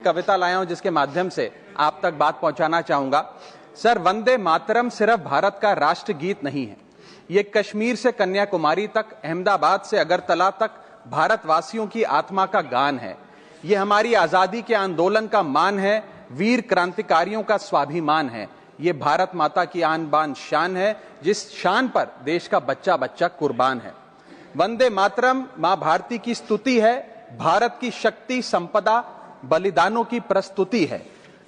कविता लाया हूं जिसके माध्यम से आप तक बात पहुंचाना चाहूंगा। सर, वंदे मातरम सिर्फ भारत का राष्ट्र गीत नहीं है। ये कश्मीर से कन्याकुमारी तक, अहमदाबाद से अगरतला तक भारतवासियों की आत्मा का गान है। ये हमारी आजादी के आंदोलन का मान है, वीर क्रांतिकारियों का स्वाभिमान है। ये भारत माता की आन बान शान है, जिस शान पर देश का बच्चा बच्चा कुर्बान है। वंदे मातरम मां भारती की स्तुति है, भारत की शक्ति, संपदा, बलिदानों की प्रस्तुति है।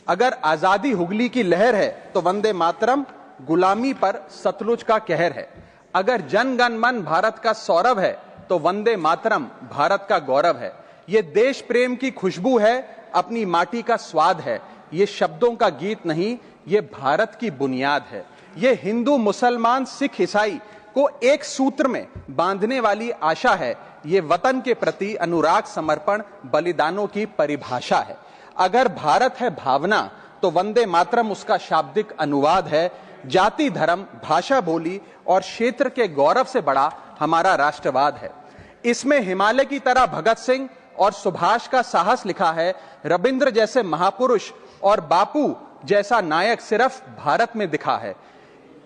अगर आजादी हुगली की लहर है तो वंदे मातरम गुलामी पर सतलुज का कहर है। अगर जन गण मन भारत का सौरभ है तो वंदे मातरम भारत का गौरव है। ये देश प्रेम की खुशबू है, अपनी माटी का स्वाद है। ये शब्दों का गीत नहीं, ये भारत की बुनियाद है। ये हिंदू, मुसलमान, सिख, ईसाई को एक सूत्र में बांधने वाली आशा है। ये वतन के प्रति अनुराग, समर्पण, बलिदानों की परिभाषा है। अगर भारत है भावना तो वंदे मातरम उसका शाब्दिक अनुवाद है। जाति, धर्म, भाषा, बोली और क्षेत्र के गौरव से बड़ा हमारा राष्ट्रवाद है। इसमें हिमालय की तरह भगत सिंह और सुभाष का साहस लिखा है। रविंद्र जैसे महापुरुष और बापू जैसा नायक सिर्फ भारत में दिखा है।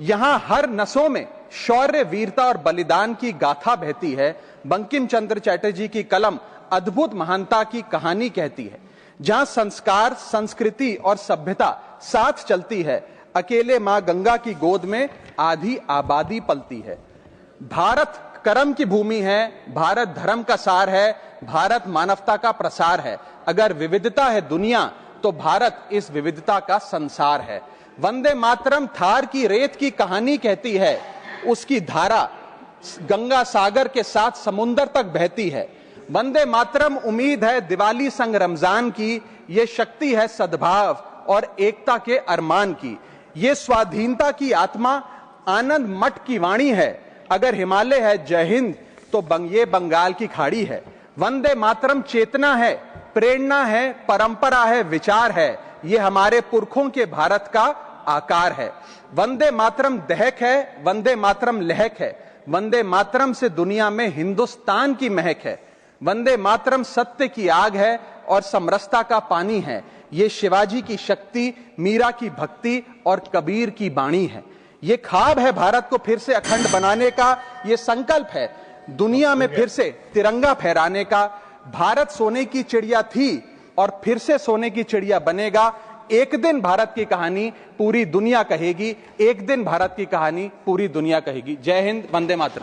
यहां हर नसों में शौर्य, वीरता और बलिदान की गाथा बहती है। बंकिम चंद्र चटर्जी की कलम अद्भुत महानता की कहानी कहती है। जहां संस्कार, संस्कृति और सभ्यता साथ चलती है, अकेले मां गंगा की गोद में आधी आबादी पलती है। भारत कर्म की भूमि है, भारत धर्म का सार है, भारत मानवता का प्रसार है। अगर विविधता है दुनिया तो भारत इस विविधता का संसार है। वंदे मातरम थार की रेत की कहानी कहती है। उसकी धारा गंगा सागर के साथ समुंदर तक बहती है। वंदे मातरम उम्मीद है दिवाली संग रमजान की। ये शक्ति है सद्भाव और एकता के अरमान की। ये स्वाधीनता की आत्मा, आनंद मठ की वाणी है। अगर हिमालय है जय हिंद तो ये बंगाल की खाड़ी है। वंदे मातरम चेतना है, प्रेरणा है, परंपरा है, विचार है। ये हमारे पुरखों के भारत का आकार है। वंदे मातरम दहक है, वंदे मातरम लहक है। वंदे मातरम से दुनिया में हिंदुस्तान की महक है। वंदे मातरम सत्य की आग है और समरसता का पानी है। ये शिवाजी की शक्ति, मीरा की भक्ति और कबीर की बाणी है। ये ख्वाब है भारत को फिर से अखंड बनाने का। ये संकल्प है दुनिया में फिर से तिरंगा फहराने का। भारत सोने की चिड़िया थी और फिर से सोने की चिड़िया बनेगा। एक दिन भारत की कहानी पूरी दुनिया कहेगी। एक दिन भारत की कहानी पूरी दुनिया कहेगी। जय हिंद, वंदे मातरम।